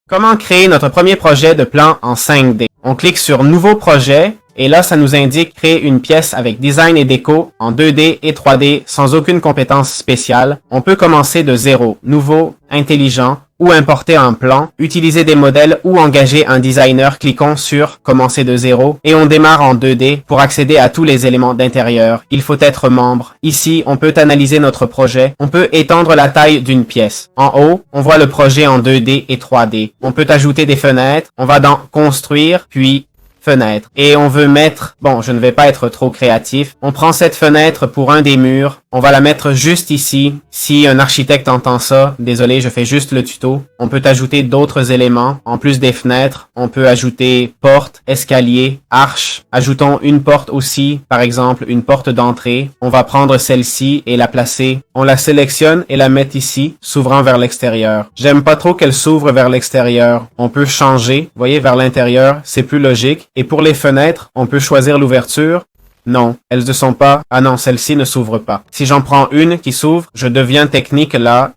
Comment créer notre premier projet de plan en 5D? On clique sur Nouveau projet et là, ça nous indique créer une pièce avec design et déco en 2D et 3D sans aucune compétence spéciale. On peut commencer de zéro, nouveau, intelligent ou importer un plan, utiliser des modèles ou engager un designer. Cliquons sur Commencer de zéro et on démarre en 2D pour accéder à tous les éléments d'intérieur. Il faut être membre. Ici, on peut analyser notre projet. On peut étendre la taille d'une pièce. En haut, on voit le projet en 2D et 3D. On peut ajouter des fenêtres. On va dans Construire, puis Fenêtre. Et on veut mettre, bon, je ne vais pas être trop créatif. On prend cette fenêtre pour un des murs. On va la mettre juste ici. Si un architecte entend ça, désolé, je fais juste le tuto. On peut ajouter d'autres éléments. En plus des fenêtres, on peut ajouter porte, escalier, arche. Ajoutons une porte aussi, par exemple, une porte d'entrée. On va prendre celle-ci et la placer. On la sélectionne et la met ici, s'ouvrant vers l'extérieur. J'aime pas trop qu'elle s'ouvre vers l'extérieur. On peut changer, vous voyez, vers l'intérieur. C'est plus logique. Et pour les fenêtres, on peut choisir l'ouverture. Non, elles ne sont pas. Ah non, celle-ci ne s'ouvre pas. Si j'en prends une qui s'ouvre, je deviens technique là.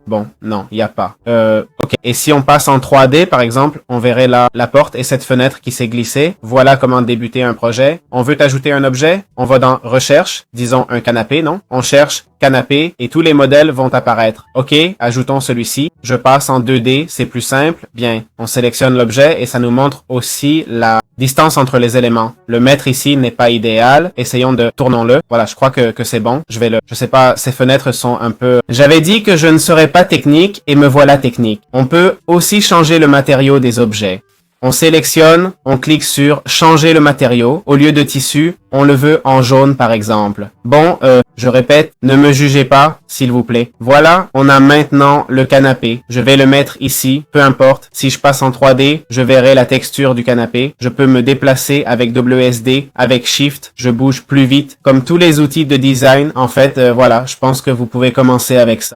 Bon, non, il n'y a pas. Ok. Et si on passe en 3D, par exemple, on verrait là la porte et cette fenêtre qui s'est glissée. Voilà comment débuter un projet. On veut ajouter un objet. On va dans Recherche, disons un canapé, non? On cherche canapé et tous les modèles vont apparaître. Ok, ajoutons celui-ci. Je passe en 2D, c'est plus simple. Bien, on sélectionne l'objet et ça nous montre aussi la distance entre les éléments. Le mettre ici n'est pas idéal. Essayons de tournons-le. Voilà, je crois que c'est bon. Je sais pas, ces fenêtres sont un peu... J'avais dit que je ne serais pas technique et me voilà technique. On peut aussi changer le matériau des objets. On sélectionne, on clique sur changer le matériau. Au lieu de tissu, on le veut en jaune par exemple. Bon, je répète, ne me jugez pas, s'il vous plaît. Voilà, on a maintenant le canapé. Je vais le mettre ici, peu importe. Si je passe en 3D, je verrai la texture du canapé. Je peux me déplacer avec WSD, avec Shift, je bouge plus vite. Comme tous les outils de design, en fait, voilà, je pense que vous pouvez commencer avec ça.